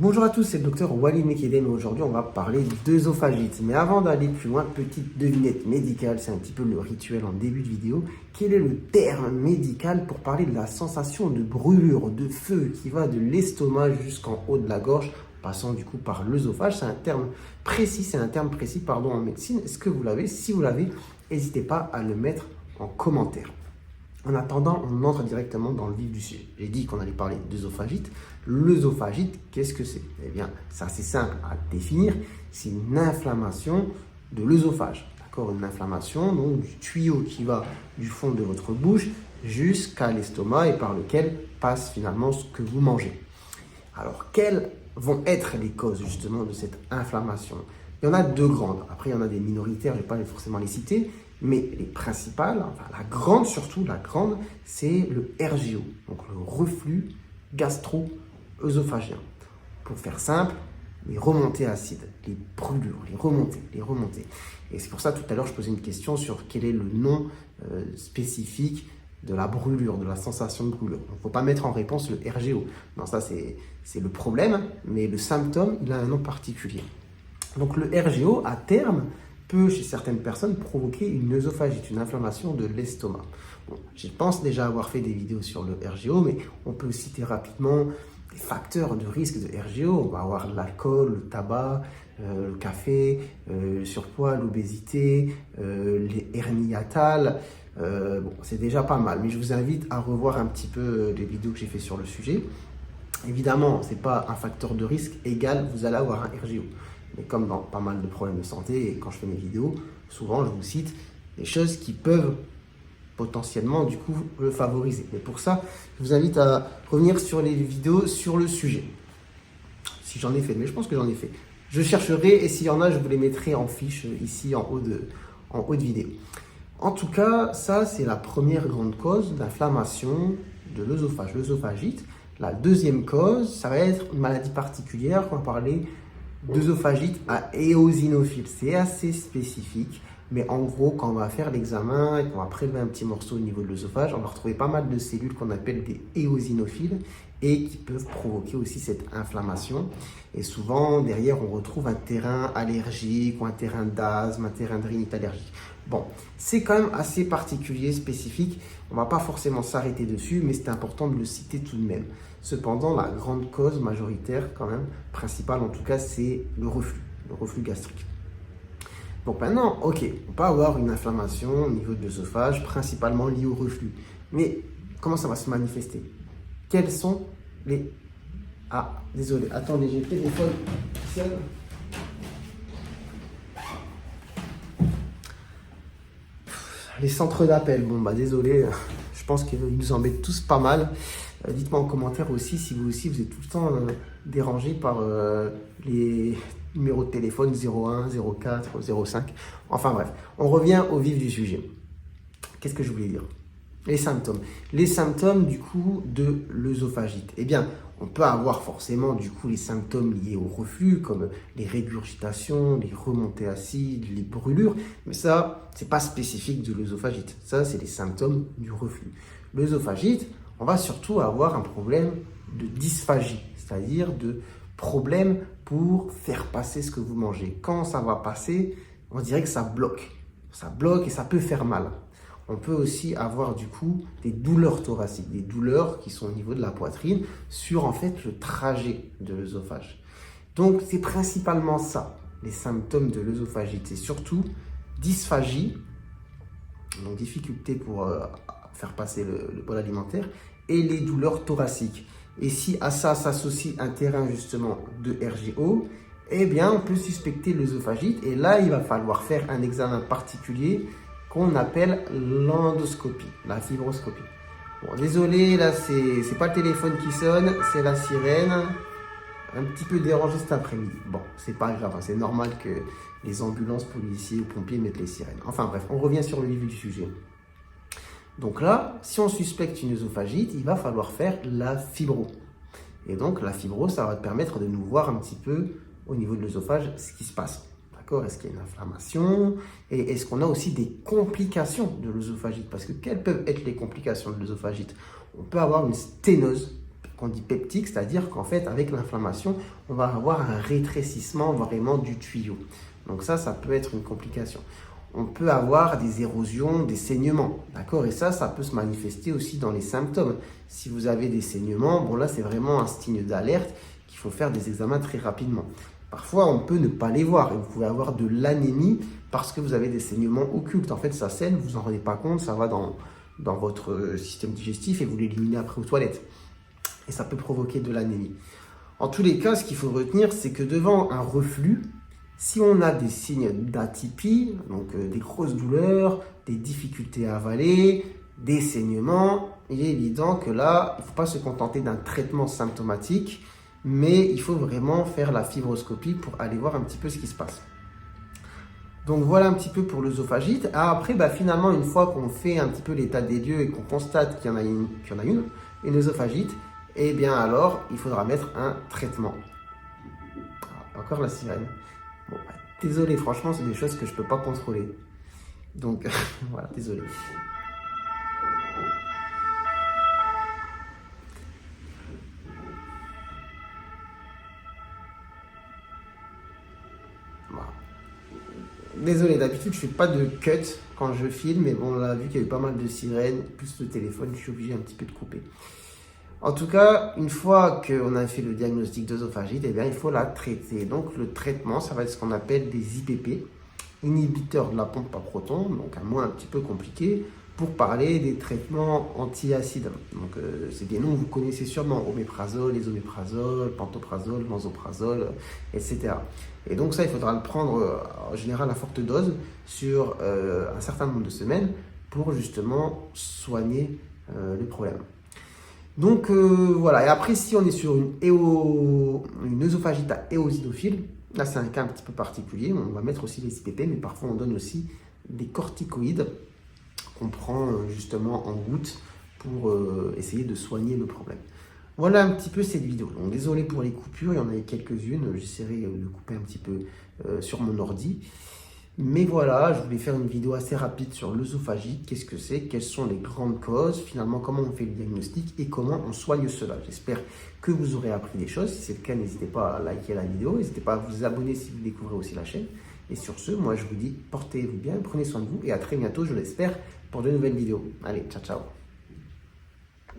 Bonjour à tous, c'est le docteur Walid Mekdem et aujourd'hui on va parler d'œsophagite. Mais avant d'aller plus loin, petite devinette médicale, c'est un petit peu le rituel en début de vidéo. Quel est le terme médical pour parler de la sensation de brûlure, de feu qui va de l'estomac jusqu'en haut de la gorge, passant du coup par l'œsophage? C'est un terme précis, en médecine. Est-ce que vous l'avez? Si vous l'avez, n'hésitez pas à le mettre en commentaire. En attendant, on entre directement dans le vif du sujet. J'ai dit qu'on allait parler d'œsophagite. L'œsophagite, qu'est-ce que c'est? Eh bien, c'est assez simple à définir. C'est une inflammation de l'œsophage. D'accord? Une inflammation donc, du tuyau qui va du fond de votre bouche jusqu'à l'estomac et par lequel passe finalement ce que vous mangez. Alors, quelles vont être les causes justement de cette inflammation? Il y en a deux grandes. Après, il y en a des minoritaires, je ne vais pas forcément les citer. Mais les principales, enfin la grande, c'est le RGO, donc le reflux gastro-œsophagien. Pour faire simple, les remontées acides, les brûlures, les remontées. Et c'est pour ça, tout à l'heure, je posais une question sur quel est le nom spécifique de la brûlure, de la sensation de brûlure. Il ne faut pas mettre en réponse le RGO. Non, ça c'est le problème, mais le symptôme, il a un nom particulier. Donc le RGO, à terme, peut, chez certaines personnes, provoquer une œsophagite, une inflammation de l'estomac. Bon, je pense déjà avoir fait des vidéos sur le RGO, mais on peut citer rapidement les facteurs de risque de RGO. On va avoir l'alcool, le tabac, le café, le surpoids, l'obésité, les hernies hiatales. Bon, c'est déjà pas mal, mais je vous invite à revoir un petit peu les vidéos que j'ai fait sur le sujet. Évidemment, ce n'est pas un facteur de risque égal, vous allez avoir un RGO. Mais comme dans pas mal de problèmes de santé, et quand je fais mes vidéos, souvent je vous cite des choses qui peuvent potentiellement du coup le favoriser. Mais pour ça, je vous invite à revenir sur les vidéos sur le sujet. Si j'en ai fait, mais je pense que j'en ai fait. Je chercherai et s'il y en a, je vous les mettrai en fiche ici en haut de vidéo. En tout cas, ça c'est la première grande cause d'inflammation de l'œsophage, l'œsophagite. La deuxième cause, ça va être une maladie particulière qu'on va parler d'œsophagite à éosinophile. C'est assez spécifique, mais en gros, quand on va faire l'examen et qu'on va prélever un petit morceau au niveau de l'œsophage, on va retrouver pas mal de cellules qu'on appelle des éosinophiles et qui peuvent provoquer aussi cette inflammation. Et souvent, derrière, on retrouve un terrain allergique ou un terrain d'asthme, un terrain de rhinite allergique. Bon, c'est quand même assez particulier, spécifique. On ne va pas forcément s'arrêter dessus, mais c'est important de le citer tout de même. Cependant, la grande cause majoritaire, quand même, principale en tout cas, c'est le reflux gastrique. Donc maintenant, ok, on peut avoir une inflammation au niveau de l'œsophage, principalement liée au reflux. Mais comment ça va se manifester? Quels sont les... Ah, désolé, attendez, j'ai le téléphone qui sonne. Les centres d'appel, bon bah désolé, je pense qu'ils nous embêtent tous pas mal. Dites-moi en commentaire aussi si vous êtes tout le temps dérangé par les numéros de téléphone 01, 04, 05. Enfin bref, on revient au vif du sujet. Qu'est-ce que je voulais dire? Les symptômes. Les symptômes du coup de l'œsophagite. Eh bien, on peut avoir forcément du coup les symptômes liés au reflux comme les régurgitations, les remontées acides, les brûlures. Mais ça, c'est pas spécifique de l'œsophagite. Ça, c'est les symptômes du reflux. L'œsophagite, on va surtout avoir un problème de dysphagie, c'est-à-dire de problème pour faire passer ce que vous mangez. Quand ça va passer, on dirait que ça bloque. Ça bloque et ça peut faire mal. On peut aussi avoir du coup des douleurs thoraciques, des douleurs qui sont au niveau de la poitrine sur en fait le trajet de l'œsophage. Donc c'est principalement ça, les symptômes de l'œsophagite. C'est surtout dysphagie, donc difficulté pour faire passer le bol alimentaire, et les douleurs thoraciques. Et si à ça s'associe un terrain justement de RGO, eh bien on peut suspecter l'œsophagite et là il va falloir faire un examen particulier qu'on appelle l'endoscopie, la fibroscopie. Bon, désolé, là c'est pas le téléphone qui sonne, c'est la sirène. Un petit peu dérangé cet après-midi. Bon, c'est pas grave, c'est normal que les ambulances, policiers ou pompiers mettent les sirènes. Enfin bref, on revient sur le vif du sujet. Donc là, si on suspecte une œsophagite, il va falloir faire la fibro. Et donc la fibro, ça va te permettre de nous voir un petit peu au niveau de l'œsophage ce qui se passe. D'accord? Est-ce qu'il y a une inflammation? Et est-ce qu'on a aussi des complications de l'œsophagite? Parce que quelles peuvent être les complications de l'œsophagite? On peut avoir une sténose qu'on dit peptique, c'est-à-dire qu'en fait, avec l'inflammation, on va avoir un rétrécissement vraiment du tuyau. Donc ça peut être une complication. On peut avoir des érosions, des saignements, d'accord? Et ça peut se manifester aussi dans les symptômes. Si vous avez des saignements, bon là, c'est vraiment un signe d'alerte qu'il faut faire des examens très rapidement. Parfois, on peut ne pas les voir et vous pouvez avoir de l'anémie parce que vous avez des saignements occultes. En fait, ça saigne, vous en rendez pas compte, ça va dans votre système digestif et vous l'éliminez après aux toilettes. Et ça peut provoquer de l'anémie. En tous les cas, ce qu'il faut retenir, c'est que devant un reflux, si on a des signes d'atypie, donc des grosses douleurs, des difficultés à avaler, des saignements, il est évident que là, il ne faut pas se contenter d'un traitement symptomatique, mais il faut vraiment faire la fibroscopie pour aller voir un petit peu ce qui se passe. Donc voilà un petit peu pour l'œsophagite. Après, finalement, une fois qu'on fait un petit peu l'état des lieux et qu'on constate qu'il y en a une œsophagite, eh bien alors, il faudra mettre un traitement. Encore la sirène. Bon, désolé, franchement, c'est des choses que je ne peux pas contrôler. Donc, voilà, désolé. Voilà. Désolé, d'habitude, je ne fais pas de cut quand je filme, mais bon, on a vu qu'il y a eu pas mal de sirènes, plus le téléphone, je suis obligé un petit peu de couper. En tout cas, une fois qu'on a fait le diagnostic d'œsophagite, eh bien, il faut la traiter. Donc, le traitement, ça va être ce qu'on appelle des IPP, inhibiteurs de la pompe à protons, donc un mot un petit peu compliqué, pour parler des traitements antiacides. Donc, c'est des noms que vous connaissez sûrement, oméprazole, ésoméprazole, pantoprazole, benzoprazole, etc. Et donc, ça, il faudra le prendre en général à forte dose sur un certain nombre de semaines pour justement soigner le problème. Donc voilà, et après si on est sur une œsophagite à éosinophile, là c'est un cas un petit peu particulier, on va mettre aussi les IPP, mais parfois on donne aussi des corticoïdes qu'on prend justement en gouttes pour essayer de soigner le problème. Voilà un petit peu cette vidéo. Donc désolé pour les coupures, il y en avait quelques-unes, j'essaierai de couper un petit peu sur mon ordi. Mais voilà, je voulais faire une vidéo assez rapide sur l'œsophagite, qu'est-ce que c'est, quelles sont les grandes causes, finalement comment on fait le diagnostic et comment on soigne cela. J'espère que vous aurez appris des choses. Si c'est le cas, n'hésitez pas à liker la vidéo, n'hésitez pas à vous abonner si vous découvrez aussi la chaîne. Et sur ce, moi je vous dis, portez-vous bien, prenez soin de vous et à très bientôt, je l'espère, pour de nouvelles vidéos. Allez, ciao ciao.